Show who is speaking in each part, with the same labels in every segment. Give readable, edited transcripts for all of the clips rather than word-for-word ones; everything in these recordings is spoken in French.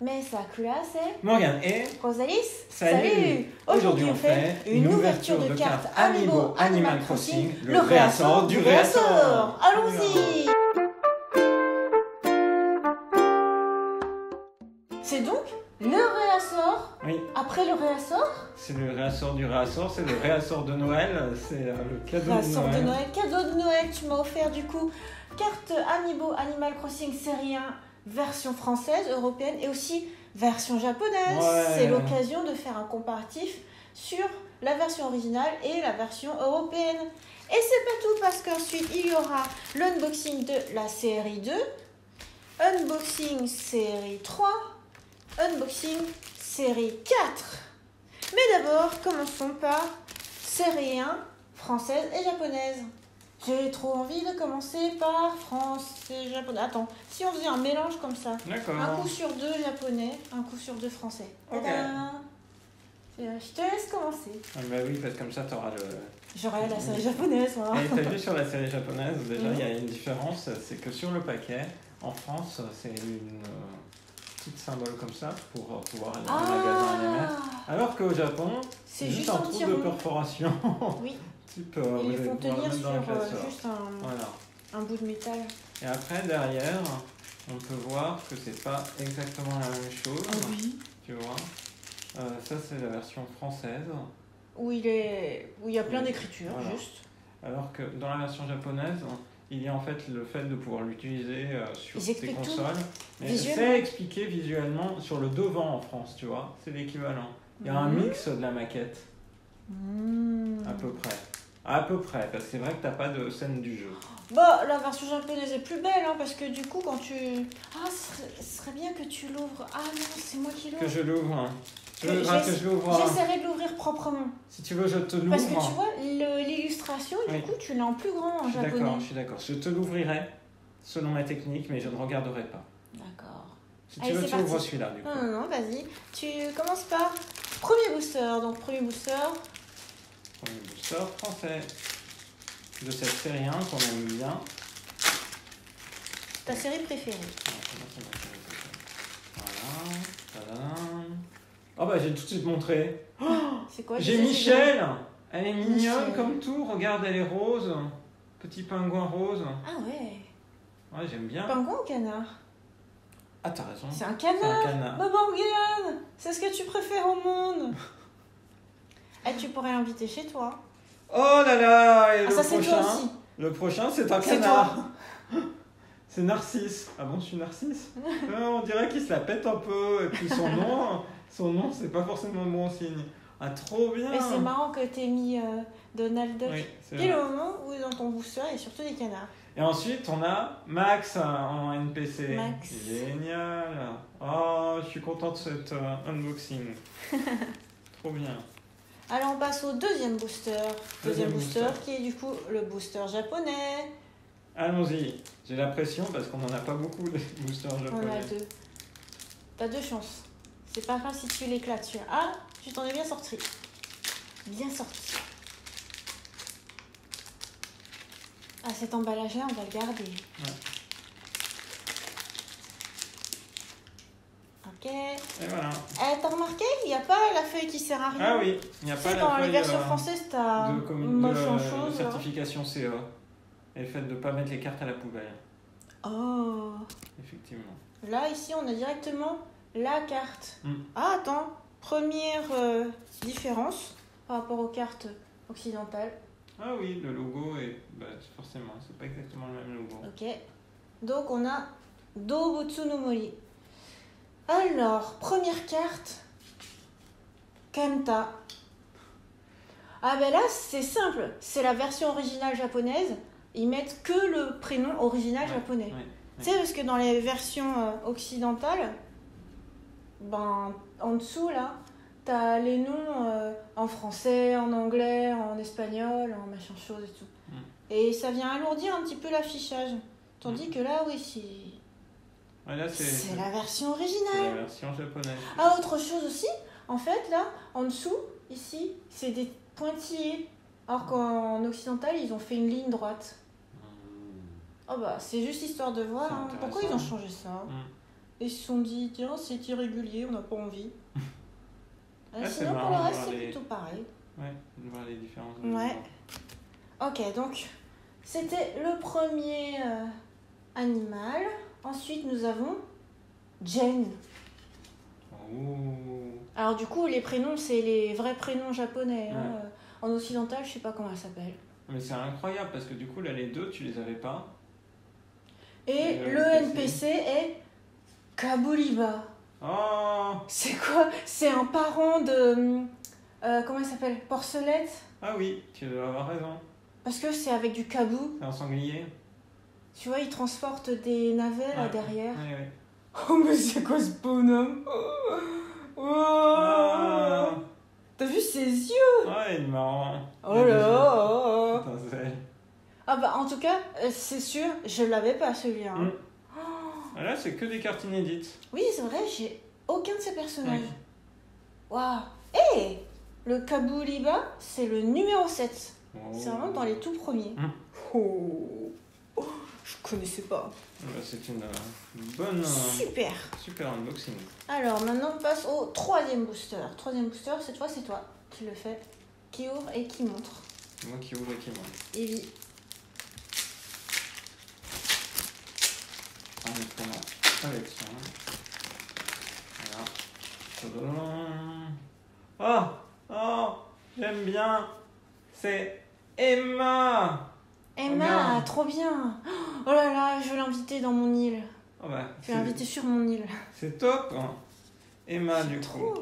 Speaker 1: Mais Sakura, c'est
Speaker 2: Morgane et
Speaker 1: Rosalis.
Speaker 2: Salut. Aujourd'hui on fait une ouverture de carte Amiibo Animal Crossing, le réassort du réassort.
Speaker 1: Allons-y. C'est donc le réassort.
Speaker 2: Oui,
Speaker 1: Après le réassort,
Speaker 2: c'est le réassort du réassort, c'est le réassort de Noël, c'est le cadeau
Speaker 1: réassort
Speaker 2: de
Speaker 1: de
Speaker 2: Noël.
Speaker 1: Noël, cadeau de Noël, tu m'as offert du coup carte Amiibo Animal Crossing série 1 version française, européenne et aussi version japonaise.
Speaker 2: Ouais.
Speaker 1: C'est l'occasion de faire un comparatif sur la version originale et la version européenne. Et c'est pas tout parce qu'ensuite il y aura l'unboxing de la série 2, unboxing série 3, unboxing série 4. Mais d'abord, commençons par série 1 française et japonaise. J'ai trop envie de commencer par français et japonais. Attends, si on faisait un mélange comme ça,
Speaker 2: D'accord.
Speaker 1: un coup sur deux japonais, un coup sur deux français.
Speaker 2: Ok.
Speaker 1: Tadam. Je te laisse commencer.
Speaker 2: Ah bah oui, parce que comme ça t'auras le...
Speaker 1: J'aurai la série japonaise, moi.
Speaker 2: Et t'as vu sur la série japonaise, déjà
Speaker 1: Mhm.
Speaker 2: il y a une différence, c'est que sur le paquet, en France, c'est une petite symbole comme ça pour pouvoir aller en magasin et les mettre. Alors qu'au Japon,
Speaker 1: C'est
Speaker 2: juste
Speaker 1: juste
Speaker 2: un
Speaker 1: un
Speaker 2: trou
Speaker 1: petit
Speaker 2: de
Speaker 1: rond.
Speaker 2: perforation.
Speaker 1: Oui,
Speaker 2: Type,
Speaker 1: ils
Speaker 2: vous
Speaker 1: les
Speaker 2: allez
Speaker 1: font
Speaker 2: pouvoir
Speaker 1: tenir
Speaker 2: le mettre dans le
Speaker 1: sur
Speaker 2: classeur.
Speaker 1: juste
Speaker 2: Voilà.
Speaker 1: un bout de métal.
Speaker 2: Et après, derrière, on peut voir que c'est pas exactement la même chose.
Speaker 1: Oui.
Speaker 2: Tu vois. Ça, c'est la version française.
Speaker 1: Où il y a plein
Speaker 2: Oui.
Speaker 1: d'écritures,
Speaker 2: Voilà.
Speaker 1: juste.
Speaker 2: Alors que dans la version japonaise, il y a en fait le fait de pouvoir l'utiliser sur
Speaker 1: Ils
Speaker 2: tes
Speaker 1: expliquent tout.
Speaker 2: consoles. Mais
Speaker 1: Visuellement.
Speaker 2: c'est expliqué visuellement sur le devant en France, tu vois. C'est l'équivalent. Il y a un mix de la maquette, à peu près. À peu près, parce que c'est vrai que t'as pas de scène du jeu.
Speaker 1: Bah, la version japonaise est plus belle, hein, parce que du coup, quand tu... Ah, ce serait bien que tu l'ouvres. Ah non, c'est moi qui l'ouvre.
Speaker 2: Que je l'ouvre. Hein. Tu
Speaker 1: Que
Speaker 2: voudras que je l'ouvre.
Speaker 1: J'essaierai de l'ouvrir proprement.
Speaker 2: Si tu veux, je te l'ouvre.
Speaker 1: Parce que tu vois, l'illustration, du
Speaker 2: Oui.
Speaker 1: coup, tu l'as en plus grand en
Speaker 2: Je suis
Speaker 1: japonais.
Speaker 2: d'accord, je suis d'accord. Je te l'ouvrirai selon ma technique, mais je ne regarderai pas.
Speaker 1: D'accord.
Speaker 2: Si tu
Speaker 1: Allez,
Speaker 2: veux,
Speaker 1: c'est
Speaker 2: tu
Speaker 1: parti.
Speaker 2: ouvres celui-là, du coup.
Speaker 1: Non, vas-y. Tu commences par premier booster. Donc, premier booster.
Speaker 2: Premier booster français de cette série 1 qu'on aime bien.
Speaker 1: Ta série préférée.
Speaker 2: Voilà. Tadam. Oh bah j'ai tout de suite montré.
Speaker 1: C'est quoi
Speaker 2: J'ai
Speaker 1: déjà,
Speaker 2: Michel. Elle est mignonne
Speaker 1: Michel.
Speaker 2: comme tout. Regarde, elle est rose. Petit pingouin rose.
Speaker 1: Ah ouais.
Speaker 2: Ouais, j'aime bien.
Speaker 1: Pingouin ou canard?
Speaker 2: Ah, t'as raison.
Speaker 1: C'est un
Speaker 2: C'est un
Speaker 1: canard.
Speaker 2: canard.
Speaker 1: Bah Morgane, c'est ce que tu préfères au monde. Et tu pourrais l'inviter chez toi.
Speaker 2: Oh là là. Et
Speaker 1: Ah,
Speaker 2: le
Speaker 1: ça c'est toi
Speaker 2: prochain.
Speaker 1: aussi.
Speaker 2: Le prochain, c'est un
Speaker 1: C'est
Speaker 2: canard. C'est Narcisse. Ah bon, je suis Narcisse. On dirait qu'il se la pète un peu. Et puis son nom, c'est pas forcément bon signe. Ah, trop bien.
Speaker 1: Mais c'est marrant que t'aies mis Donald Duck.
Speaker 2: Oui, c'est
Speaker 1: Pile
Speaker 2: vrai.
Speaker 1: au moment où dans ton booster il y a surtout des canards.
Speaker 2: Et ensuite, on a Max en NPC.
Speaker 1: Max.
Speaker 2: Génial. Oh, je suis content de cet unboxing. Trop bien.
Speaker 1: Alors on passe au deuxième booster. Deuxième
Speaker 2: Deuxième
Speaker 1: booster
Speaker 2: booster.
Speaker 1: qui est du coup le booster japonais.
Speaker 2: Allons-y. J'ai la pression parce qu'on n'en a pas beaucoup de boosters
Speaker 1: On
Speaker 2: japonais.
Speaker 1: a deux. T'as deux chances. C'est pas grave si tu l'éclates. Ah, tu t'en es bien sorti. Bien sorti. Ah, cet emballage-là, on va le garder.
Speaker 2: Ouais.
Speaker 1: Ok.
Speaker 2: Et voilà.
Speaker 1: T'as remarqué, il n'y a pas la feuille qui sert à rien.
Speaker 2: Ah oui, il n'y a
Speaker 1: Tu
Speaker 2: pas
Speaker 1: sais,
Speaker 2: la
Speaker 1: dans les
Speaker 2: feuille
Speaker 1: versions françaises, t'as moche en
Speaker 2: de
Speaker 1: chose. là.
Speaker 2: certification CE. Et le fait de ne pas mettre les cartes à la poubelle.
Speaker 1: Oh.
Speaker 2: Effectivement.
Speaker 1: Là, ici, on a directement la carte.
Speaker 2: Mm.
Speaker 1: Ah, attends. Première différence par rapport aux cartes occidentales.
Speaker 2: Ah oui, le logo est... Bah, forcément, c'est pas exactement le même logo.
Speaker 1: Ok. Donc, on a Dobutsu no Mori. Alors, première carte. Kanta. Ah ben là, c'est simple. C'est la version originale japonaise. Ils mettent que le prénom original japonais.
Speaker 2: Ouais,
Speaker 1: Tu sais, parce que dans les versions occidentales, ben, en dessous, là, t'as les noms en français, en anglais, en espagnol, en machin chose et tout.
Speaker 2: Mm.
Speaker 1: Et ça vient alourdir un petit peu l'affichage. Tandis que là, oui,
Speaker 2: Ouais, là,
Speaker 1: c'est la version
Speaker 2: c'est la
Speaker 1: originale.
Speaker 2: version japonaise.
Speaker 1: Ah, autre chose aussi, en fait, là, en dessous, ici, c'est des pointillés. Alors qu'en occidental, ils ont fait une ligne droite. Oh bah, c'est juste histoire de voir
Speaker 2: C'est
Speaker 1: hein, pourquoi ils
Speaker 2: intéressant.
Speaker 1: ont changé ça.
Speaker 2: Mm.
Speaker 1: Et ils se sont dit, tiens, c'est irrégulier, on n'a pas envie.
Speaker 2: Ah, c'est
Speaker 1: Sinon, pour le
Speaker 2: marrant de
Speaker 1: reste,
Speaker 2: voir
Speaker 1: c'est
Speaker 2: les-
Speaker 1: plutôt pareil.
Speaker 2: Ouais, de voir les différences.
Speaker 1: Ouais. Ok, donc, c'était le premier animal. Ensuite, nous avons Jane.
Speaker 2: Oh.
Speaker 1: Alors, du coup, les prénoms, c'est les vrais prénoms japonais.
Speaker 2: Ouais.
Speaker 1: Hein. En occidental, je sais pas comment elle s'appelle.
Speaker 2: Mais c'est incroyable parce que du coup, là, les deux, tu les avais pas.
Speaker 1: Et
Speaker 2: Le
Speaker 1: le
Speaker 2: NPC.
Speaker 1: NPC est Kabuliba.
Speaker 2: Oh.
Speaker 1: C'est quoi? C'est un parent de... comment il s'appelle? Porcelette?
Speaker 2: Ah oui, tu dois avoir raison.
Speaker 1: Parce que c'est avec du kabou.
Speaker 2: C'est un sanglier.
Speaker 1: Tu vois, il transporte des navets là
Speaker 2: Ouais.
Speaker 1: derrière.
Speaker 2: Ouais, ouais.
Speaker 1: Oh, mais c'est quoi ce bonhomme? Oh.
Speaker 2: Ah.
Speaker 1: T'as vu ses yeux?
Speaker 2: Ouais, il est marrant.
Speaker 1: Oh là là.
Speaker 2: Attends, c'est...
Speaker 1: Ah bah en tout cas, c'est sûr, je l'avais pas celui-là. Hein.
Speaker 2: Ah, là, c'est que des cartes inédites.
Speaker 1: Oui, c'est vrai, j'ai aucun de ces personnages.
Speaker 2: Ouais.
Speaker 1: Waouh. Et le Kabuliba, c'est le numéro 7.
Speaker 2: Oh.
Speaker 1: C'est vraiment dans les tout premiers. Oh. Oh, je connaissais pas.
Speaker 2: C'est une bonne...
Speaker 1: Super.
Speaker 2: super unboxing.
Speaker 1: Alors maintenant, on passe au troisième booster. Troisième booster, cette fois, c'est toi qui le fais, qui ouvre et qui montre.
Speaker 2: C'est moi qui ouvre et qui monte.
Speaker 1: Evie.
Speaker 2: On est pour ma collection. Voilà. Oh, oh, j'aime bien. C'est Emma.
Speaker 1: Emma,
Speaker 2: Regarde.
Speaker 1: trop bien. Oh là là, je vais l'inviter dans mon île.
Speaker 2: Oh bah,
Speaker 1: Je vais l'inviter sur mon île.
Speaker 2: c'est top. Hein. Emma, du coup.
Speaker 1: Trop.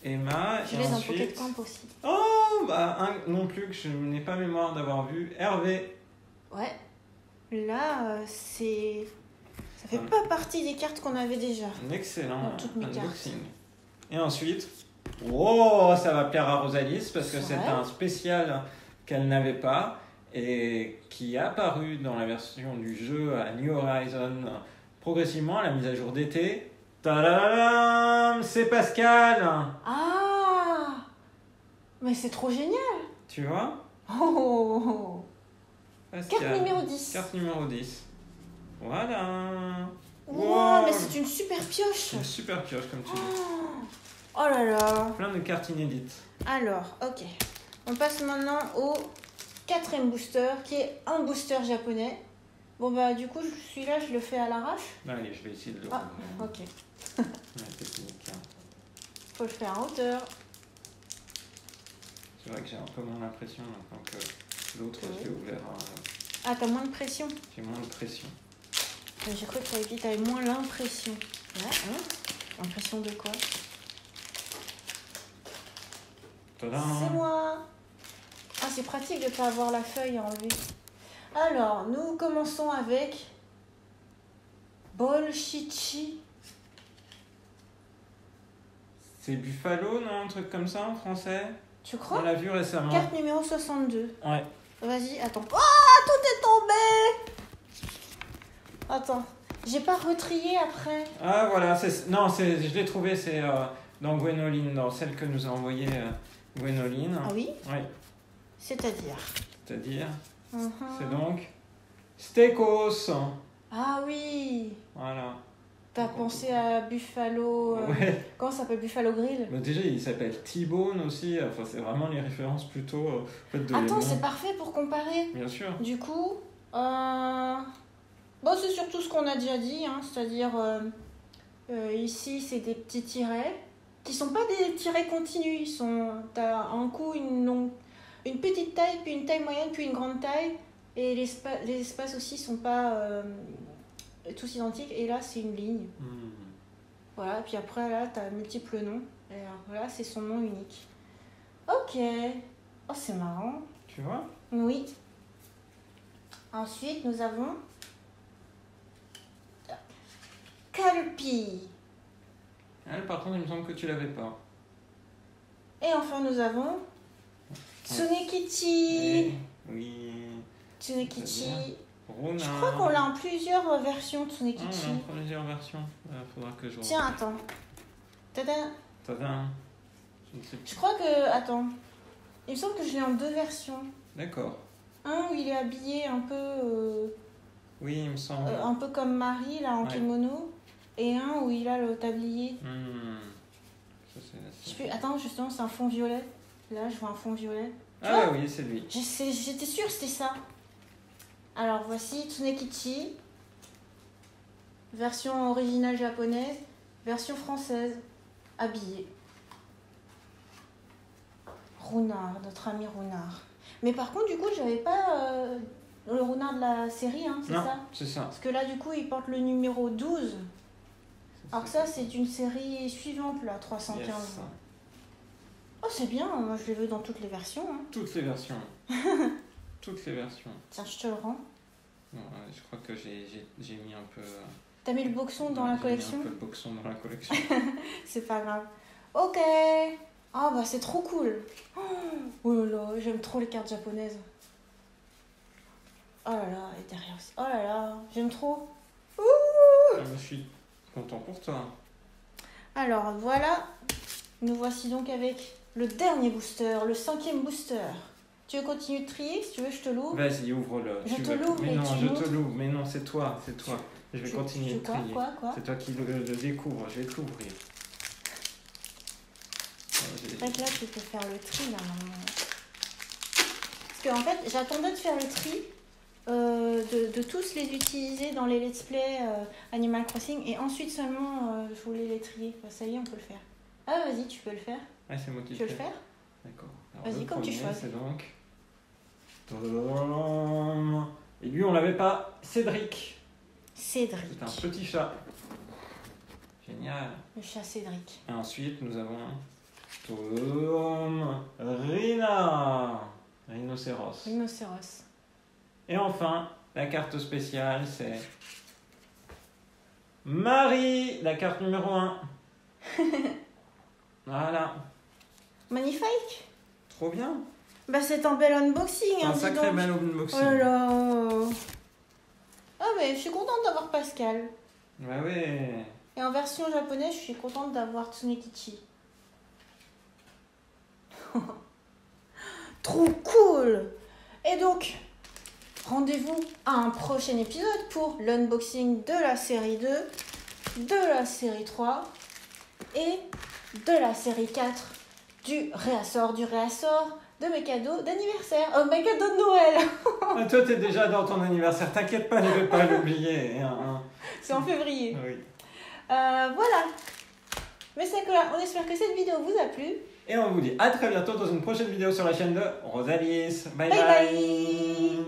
Speaker 2: Emma,
Speaker 1: Je
Speaker 2: et
Speaker 1: l'ai dans
Speaker 2: ensuite...
Speaker 1: Pocket Camp aussi.
Speaker 2: Oh, bah, un non plus que je n'ai pas mémoire d'avoir vu. Hervé.
Speaker 1: Ouais. Là, c'est... Ça fait
Speaker 2: Ouais.
Speaker 1: pas partie des cartes qu'on avait déjà.
Speaker 2: Un excellent
Speaker 1: Dans toutes mes
Speaker 2: unboxing. Et ensuite, oh, ça va plaire à Rosalis parce que
Speaker 1: Ouais.
Speaker 2: c'est un spécial qu'elle n'avait pas et qui est apparu dans la version du jeu à New Horizon progressivement à la mise à jour d'été. Tadam, c'est Pascal.
Speaker 1: Ah. Mais c'est trop génial.
Speaker 2: Tu vois,
Speaker 1: Oh.
Speaker 2: Pascal.
Speaker 1: Carte numéro 10.
Speaker 2: Carte numéro 10. Voilà.
Speaker 1: Wow,
Speaker 2: Wow.
Speaker 1: mais c'est une super pioche.
Speaker 2: C'est une super pioche comme tu dis.
Speaker 1: Oh là là.
Speaker 2: Plein de cartes inédites.
Speaker 1: Alors, ok. On passe maintenant au quatrième booster, qui est un booster japonais. Bon bah du coup, celui-là, je le fais à l'arrache.
Speaker 2: Allez, je vais essayer de le
Speaker 1: Ah,
Speaker 2: rouvrir.
Speaker 1: ok.
Speaker 2: Ouais, technique, hein.
Speaker 1: Faut le faire en hauteur.
Speaker 2: C'est vrai que j'ai un peu moins l'impression maintenant que l'autre,
Speaker 1: Oui.
Speaker 2: je l'ai ouvert.
Speaker 1: Ah, t'as moins de pression.
Speaker 2: J'ai moins de pression.
Speaker 1: J'ai cru que t'avais dit que t'avais moins l'impression. Ouais, hein. L'impression de quoi?
Speaker 2: Tadam.
Speaker 1: C'est moi. Ah, c'est pratique de ne pas avoir la feuille à enlever. Alors, nous commençons avec Bolshichi.
Speaker 2: C'est Buffalo, non? Un truc comme ça en français?
Speaker 1: Tu
Speaker 2: On
Speaker 1: crois?
Speaker 2: l'a vu récemment.
Speaker 1: Carte numéro 62.
Speaker 2: Ouais.
Speaker 1: Vas-y, attends. Oh, tout est tombé. Attends, j'ai pas retrié après.
Speaker 2: Ah voilà, non, je l'ai trouvé, c'est dans Gwénoline, dans celle que nous a envoyée Gwénoline.
Speaker 1: Ah oui?
Speaker 2: Oui,
Speaker 1: C'est-à-dire?
Speaker 2: c'est-à-dire,
Speaker 1: Mhm.
Speaker 2: c'est donc Stekos.
Speaker 1: Ah oui.
Speaker 2: Voilà.
Speaker 1: T'as pensé à Buffalo...
Speaker 2: Ouais.
Speaker 1: Comment ça s'appelle? Buffalo Grill?
Speaker 2: Mais déjà, il s'appelle T-Bone aussi. Enfin, c'est vraiment les références plutôt faites de
Speaker 1: Attends,
Speaker 2: l'élément.
Speaker 1: c'est parfait pour comparer.
Speaker 2: Bien sûr.
Speaker 1: Du coup, bon, c'est surtout ce qu'on a déjà dit, hein, c'est-à-dire ici c'est des petits tirets qui sont pas des tirets continus. T'as un coup une petite taille, puis une taille moyenne, puis une grande taille, et les espaces aussi sont pas tous identiques. Et là c'est une ligne. Voilà, puis après là t'as multiples noms. Et alors là c'est son nom unique. Ok. Oh, c'est marrant.
Speaker 2: Tu vois?
Speaker 1: Oui. Ensuite, nous avons Calpi.
Speaker 2: Elle, par contre, il me semble que tu l'avais pas.
Speaker 1: Et enfin, nous avons Tsunekichi.
Speaker 2: Oui.
Speaker 1: Tsunekichi.
Speaker 2: Rona.
Speaker 1: Je crois qu'on l'a en plusieurs versions,
Speaker 2: Ah,
Speaker 1: Tsunekichi.
Speaker 2: on a plusieurs versions. Faudra que je...
Speaker 1: Tiens, attends. Tadam.
Speaker 2: Tadam. Je ne sais
Speaker 1: Je
Speaker 2: plus.
Speaker 1: crois que... Attends. Il me semble que je l'ai en deux versions.
Speaker 2: D'accord.
Speaker 1: Un où il est habillé
Speaker 2: Oui, il me semble.
Speaker 1: un peu comme Marie, là, en
Speaker 2: Ouais.
Speaker 1: kimono. et un où il a le tablier.
Speaker 2: Ça, c'est la
Speaker 1: Je sais plus, attends, justement, c'est un fond violet. Là, je vois un fond violet. Tu
Speaker 2: Ah
Speaker 1: vois
Speaker 2: oui, c'est lui.
Speaker 1: J'étais sûre que c'était ça. Alors, voici Tsunekichi. Version originale japonaise, version française, habillé. Runard, notre ami Runard. Mais par contre, du coup, j'avais pas le Runard de la série, hein, c'est
Speaker 2: Non,
Speaker 1: ça?
Speaker 2: c'est ça.
Speaker 1: Parce que là, du coup, il porte le numéro 12. Alors que ça, c'est une série suivante, là, 315.
Speaker 2: Yes.
Speaker 1: Oh, c'est bien, moi je les veux dans toutes les versions. Hein.
Speaker 2: Toutes les versions. Toutes les versions.
Speaker 1: Tiens, je te le rends.
Speaker 2: Bon, je crois que j'ai mis un peu...
Speaker 1: T'as mis le boxon dans la collection?
Speaker 2: J'ai mis un peu le boxon dans la collection.
Speaker 1: C'est pas grave. Ok. Ah bah c'est trop cool. Oh là là, j'aime trop les cartes japonaises. Oh là là, et derrière aussi. Oh là là, j'aime trop.
Speaker 2: Je suis content pour toi.
Speaker 1: Alors voilà, nous voici donc avec le dernier booster, le 5e booster. Tu veux continuer de trier? Si tu veux, je te l'ouvre.
Speaker 2: Vas-y, ouvre-le.
Speaker 1: Je te l'ouvre
Speaker 2: Mais
Speaker 1: et
Speaker 2: non,
Speaker 1: tu
Speaker 2: je
Speaker 1: montres.
Speaker 2: te l'ouvre. Mais non, c'est toi, c'est toi. Je vais continuer de trier.
Speaker 1: Quoi
Speaker 2: C'est toi qui le découvre. Je vais te l'ouvrir.
Speaker 1: En fait, là, tu peux faire le tri, là, normalement. Parce qu'en fait, j'attendais de faire le tri, de tous les utiliser dans les let's play Animal Crossing, et ensuite seulement, je voulais les trier. Bah, ça y est, on peut le faire. Ah, vas-y, tu peux le faire.
Speaker 2: Ah, c'est moi qui
Speaker 1: Tu veux
Speaker 2: le
Speaker 1: le
Speaker 2: fais.
Speaker 1: faire?
Speaker 2: D'accord.
Speaker 1: Vas-y, comme tu choisis.
Speaker 2: C'est donc... Et lui, on l'avait pas. Cédric.
Speaker 1: Cédric.
Speaker 2: C'est un petit chat. Génial.
Speaker 1: Le chat Cédric.
Speaker 2: Et ensuite, nous avons Tom Rina. Rhinocéros.
Speaker 1: Rhinocéros.
Speaker 2: Et enfin, la carte spéciale, c'est Marie, la carte numéro 1. Voilà.
Speaker 1: Magnifique.
Speaker 2: Trop bien.
Speaker 1: Bah, c'est un bel unboxing,
Speaker 2: C'est
Speaker 1: hein,
Speaker 2: un
Speaker 1: dis
Speaker 2: sacré
Speaker 1: donc.
Speaker 2: bel unboxing.
Speaker 1: Oh là là. Ah, mais je suis contente d'avoir Pascal.
Speaker 2: Bah ouais.
Speaker 1: Et en version japonaise, je suis contente d'avoir Tsunekichi. Trop cool! Et donc, rendez-vous à un prochain épisode pour l'unboxing de la série 2, de la série 3 et de la série 4 du réassort de mes cadeaux d'anniversaire. Oh, mes cadeaux de Noël!
Speaker 2: Ah, toi, t'es déjà dans ton anniversaire. T'inquiète pas, ne vais pas l'oublier. Hein.
Speaker 1: C'est en février.
Speaker 2: Oui.
Speaker 1: Voilà. Mais c'est que là, on espère que cette vidéo vous a plu.
Speaker 2: Et on vous dit à très bientôt dans une prochaine vidéo sur la chaîne de Rosalis. Bye
Speaker 1: Bye
Speaker 2: bye.
Speaker 1: bye.